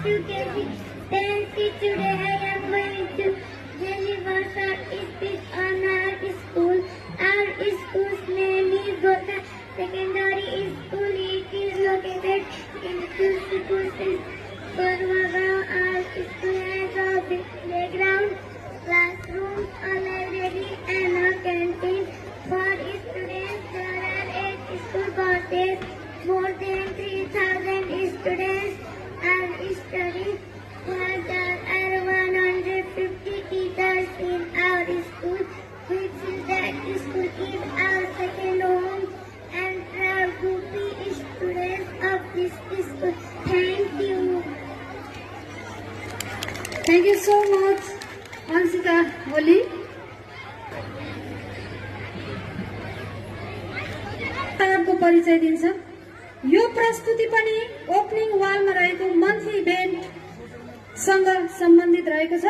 to KG. Today I am going to deliver short speech on our school. Our school's name is Gotha Secondary School. It is located in Tulsipur, Parwagaon. Our school has a big playground, classrooms, a library, and a canteen. For students, there are 8 school buses. More than 3,000 students are studying. There are 150 teachers in our school, which is that school is our second home and proud to be students of this school. Thank you. Thank you so much, Ansika Oli. को परिचय दिन्छ। यो प्रस्तुति पनि opening वालमा रहेको monthly event सँग सम्बन्धित रहेको छ।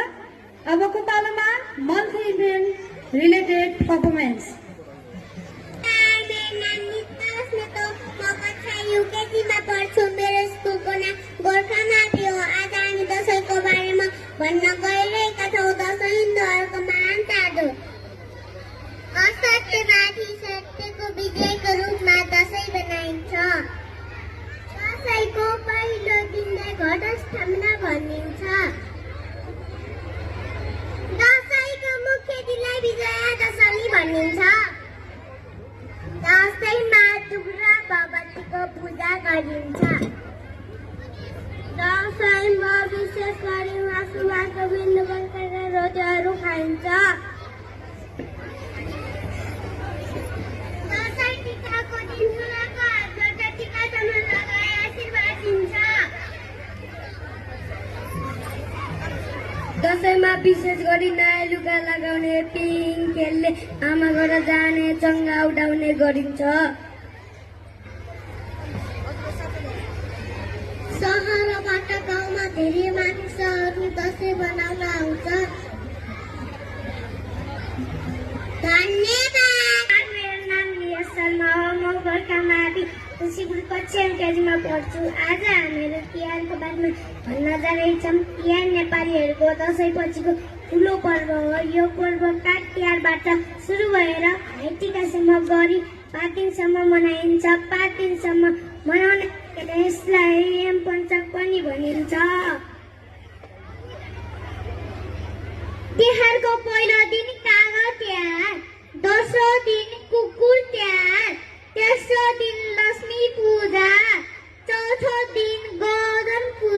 अबको पालोमा मन्थली इभेन्ट रिलेटेड परफर्मेन्स। युकेजीमा पढ्छु। मेरो स्कुलको नाम गोर्खा माथि हो। आज हामी दसैँको बारेमा भन्न गइरहेका छौँ। दसैँ हिन्दूहरूको महान चाड हो। असत्यमाथि सत्यको विजयको रूपमा दसैँ मनाइन्छ। दसैँको पहिलो दिनलाई घटस्थापना भनिन्छ। दसैँको मुख्य दिनलाई विजया दशमी भनिन्छ। दसैँमा दुर्गा भगवतीको पूजा गरिन्छ। दसैँमा विशेष गरी मासु भात विभिन्न प्रकारका रोटीहरू खाइन्छ। दसैँ टिकाको दिन ठुलाको हातबाट टिका सामान लगाई आशीर्वाद दिन्छ। दसैँमा विशेष गरी नयाँ लुगा लगाउने, पिङ खेल्ने, आमा घर जाने, चङ्गा उडाउने गरिन्छ। सहरबाट गाउँमा धेरै मानिसहरू दसैँ मनाउन आउँछ। धन्यवाद। मेरो नाम लिया शर्मा हो। म गोर्खामाथि तुलसीपुर कक्षा युकेजीमा पढ्छु। आज हामीहरू तिहारको बारेमा भन्न जाँदैछौँ। तिहार नेपालीहरूको दसैँपछिको ठुलो पर्व हो। यो पर्व काग तिहारबाट सुरु भएर भाइटिकासम्म गरी 5 दिनसम्म मनाइन्छ। 5 दिनसम्म मनाउने यसलाई यम पञ्चक पनि भनिन्छ।